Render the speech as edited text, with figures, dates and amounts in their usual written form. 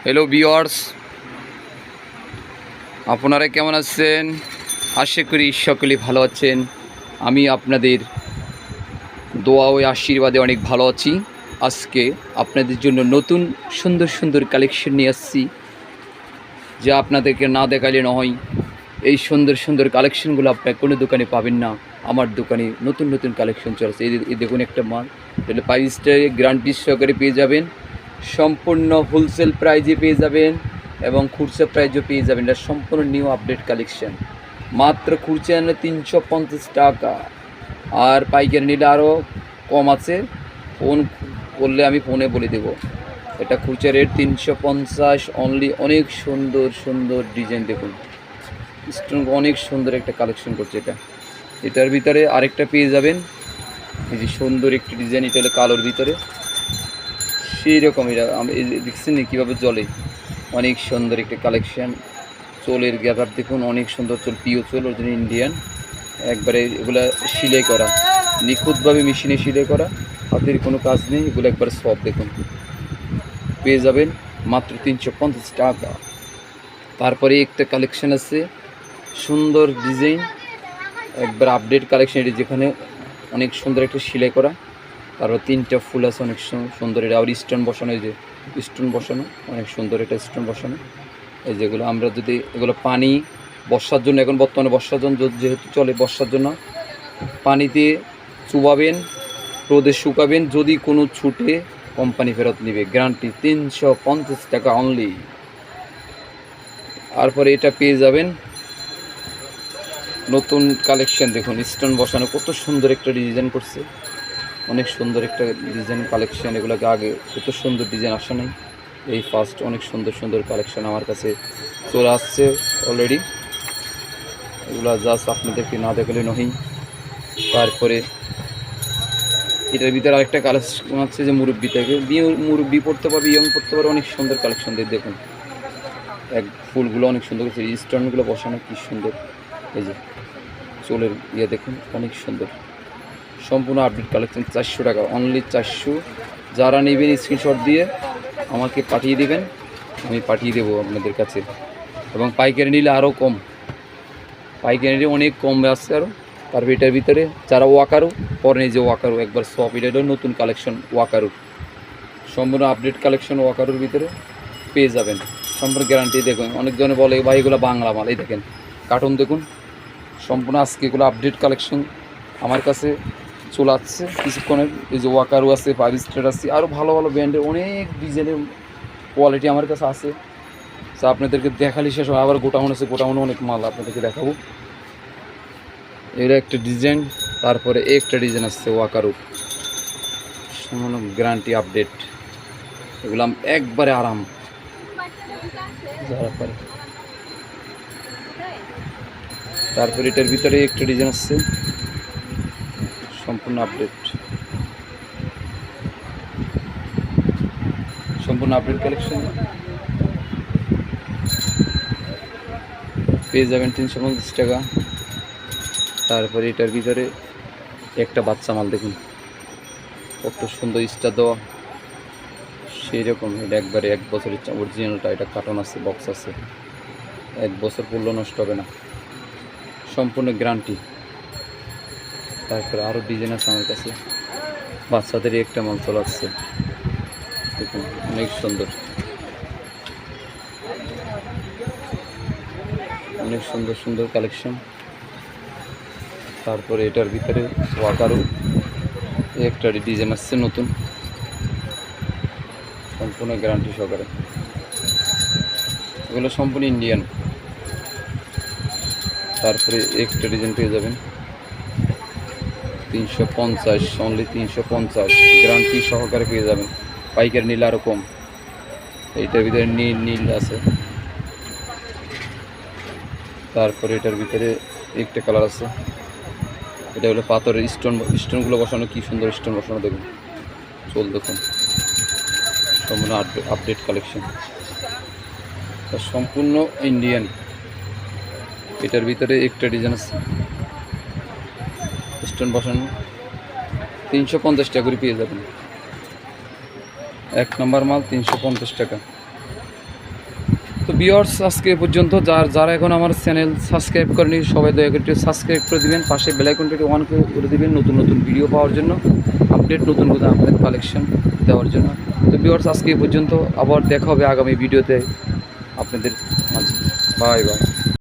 Hello viewers, আপনারা কেমন আছেন? আশা করি সকলেই ভালো আছেন। আমি আপনাদের দোয়া ও আশীর্বাদে অনেক ভালো আছি। আজকে আপনাদের জন্য নতুন সুন্দর সুন্দর কালেকশন নিয়ে আসছি, যা আপনাদেরকে না দেখালে নয়। এই সুন্দর সুন্দর কালেকশনগুলো আপনার কোনো দোকানে পাবেন না। আমার দোকানে নতুন নতুন কালেকশন চলছে। এই দেখুন একটা মাল, এটা 5 স্টারে গ্যারান্টি সহকারে পেয়ে যাবেন, সম্পূর্ণ হোলসেল প্রাইজে পেয়ে যাবেন এবং খুচরা প্রাইজও পেয়ে যাবেন। এটা সম্পূর্ণ নিউ আপডেট কালেকশন। মাত্র খুচরা নিলে 350 টাকা, আর পাইকারি নিলে আরও কম আছে। ফোন করলে আমি ফোনে বলে দেবো। এটা খুচরা রেট 350 অনলি। অনেক সুন্দর সুন্দর ডিজাইন দেখুন, স্টোন অনেক সুন্দর একটা কালেকশন করছে। এটার ভিতরে আরেকটা পেয়ে যাবেন, এই যে সুন্দর একটি ডিজাইন। এটা হলো কালোর ভিতরে, সেই রকম এটা এই দেখছেন না কীভাবে জ্বলে। অনেক সুন্দর একটা কালেকশান। চোলের গ্যাদার দেখুন, অনেক সুন্দর চোল, পিও চোল, ওর জন্য ইন্ডিয়ান। একবারে এগুলা সিলাই করা, নিখুঁতভাবে মেশিনে সিলাই করা, হাতের কোনো কাজ নেই। এগুলো একবারে সব দেখুন, পেয়ে যাবেন মাত্র 350 টাকা। তারপরে একটা কালেকশান আছে, সুন্দর ডিজাইন, একবার আপডেট কালেকশন। এটি যেখানে অনেক সুন্দর একটা সেলাই করা, তারপর 3টা ফুল আছে অনেক সুন্দর। এটা আবার স্টোন বসানো, এই যে স্টোন বসানো, অনেক সুন্দর এটা স্টোন বসানো। এই যেগুলো আমরা যদি এগুলো পানি বর্ষার জন্য, এখন বর্তমানে বর্ষার জন্য যেহেতু চলে, বর্ষার জন্য পানিতে চুবাবেন, রোদে শুকাবেন। যদি কোনো ছুটে কোম্পানি ফেরত নেবে, গ্যারান্টি 350 টাকা অনলি। তারপরে এটা পেয়ে যাবেন নতুন কালেকশন। দেখুন স্টোন বসানো, কত সুন্দর একটা ডিজাইন করছে, অনেক সুন্দর একটা ডিজাইন কালেকশন। এগুলোকে আগে কত সুন্দর ডিজাইন আসে নাই, এই ফার্স্ট অনেক সুন্দর সুন্দর কালেকশন আমার কাছে চলে আসছে অলরেডি। এগুলো জাস্ট আপনাদেরকে না দেখালে নহি। তারপরে এটার ভিতরে আরেকটা কালেকশন আছে, যে মুরব্বি থেকে মুরব্বি পড়তে পারবে, ইয়ং পড়তে পারবে, অনেক সুন্দর কালেকশন দিয়ে দেখুন। ফুলগুলো অনেক সুন্দর করছে, স্টোনগুলো বসানো কি সুন্দর। এই যে চুলের দেখুন, অনেক সুন্দর। সম্পূর্ণ আপডেট কালেকশন, 400 টাকা অনলি, 400। যারা নেবেন স্ক্রিনশট দিয়ে আমাকে পাঠিয়ে দেবেন, আমি পাঠিয়ে দেবো আপনাদের কাছে। এবং পাইকারি নিলে আরও কম, পাইকারি নিলে অনেক কম আসছে আরও। তারপর এটার ভিতরে যারা ওয়াকারু পরে, যে ওয়াকারু একবার সব, এটা নতুন কালেকশন ওয়াকারু, সম্পূর্ণ আপডেট কালেকশন ওয়াকারুর ভিতরে পেয়ে যাবেন, সম্পূর্ণ গ্যারান্টি। দেখুন অনেকজনে বলে ভাই এগুলো বাংলা মাল, এই দেখেন কার্টুন দেখুন, সম্পূর্ণ আজকে এগুলো আপডেট কালেকশন আমার কাছে চলে আসছে কিছুক্ষণের। এই যে ওয়াকারু আছে, 5 স্টার আছে, আরও ভালো ভালো ব্র্যান্ডের অনেক ডিজাইনের কোয়ালিটি আমার কাছে আছে। তো আপনাদেরকে দেখালে শেষ হয়, আবার গোটাউন আছে, গোটাউনে অনেক মাল আপনাদেরকে দেখাবো। এটা একটা ডিজাইন, তারপরে একটা ডিজাইন আসছে ওয়াকারু, সম্পূর্ণ গ্যারান্টি আপডেট। এগুলো একবারে আরাম যারা পারে। তারপরে এটার ভিতরে একটা ডিজাইন আসছে, সম্পূর্ণ আপডেট, সম্পূর্ণ আপডেট কালেকশন পেয়ে যাবেন 350 টাকা। তারপরে এটার ভিতরে একটা বাচ্চা মাল দেখুন, কত সুন্দর স্টার দেওয়া, সেই রকম। এটা একবারে 1 বছরের অরিজিনালটা, এটা কার্টন আছে, বক্স আছে, 1 বছর পড়লেও নষ্ট হবে না, সম্পূর্ণ গ্যারান্টি। তারপরে আরও ডিজাইন আছে আমার কাছে, বাচ্চাদেরই একটা মাল চলে আসছে দেখুন, অনেক সুন্দর, অনেক সুন্দর সুন্দর কালেকশন। তারপরে এটার ভিতরে ওয়াকারু একটা ডিজাইন আসছে নতুন, সম্পূর্ণ গ্যারান্টি সহকারে। এগুলো সম্পূর্ণ ইন্ডিয়ান। তারপরে একটা ডিজাইন পেয়ে যাবেন 350 অনলি, 350 গ্যারান্টি সহকারে পেয়ে যাবেন। পাইকারি নিলে আরও কম। এইটার ভিতরে নীল নীল আছে। তারপরে এটার ভিতরে একটা কালার আছে, এটা হলো পাথরের স্টোনগুলো বসানো, কি সুন্দর স্টোন বসানো দেখুন, চল দেখুন, সম্পূর্ণ আপডেট কালেকশন, সম্পূর্ণ ইন্ডিয়ান। এটার ভিতরে একটা ডিজাইন আছে স্টোন বসানো, 350 টাকা করে পেয়ে যাবেন। 1 নম্বর মাল 350 টাকা। তো ভিউয়ার্স আজকে এ পর্যন্ত, যারা এখন আমার চ্যানেল সাবস্ক্রাইব করেনি সবাই দয়া করে সাবস্ক্রাইব করে দিবেন, পাশে বেল আইকনটি অন করে দিবেন নতুন নতুন ভিডিও পাওয়ার জন্য, আপডেট নতুন নতুন আপনাদের কালেকশন দেওয়ার জন্য। তো ভিউয়ার্স আজকে এ পর্যন্ত, আবার দেখা হবে আগামী ভিডিওতে আপনাদের মাঝে। Bye bye.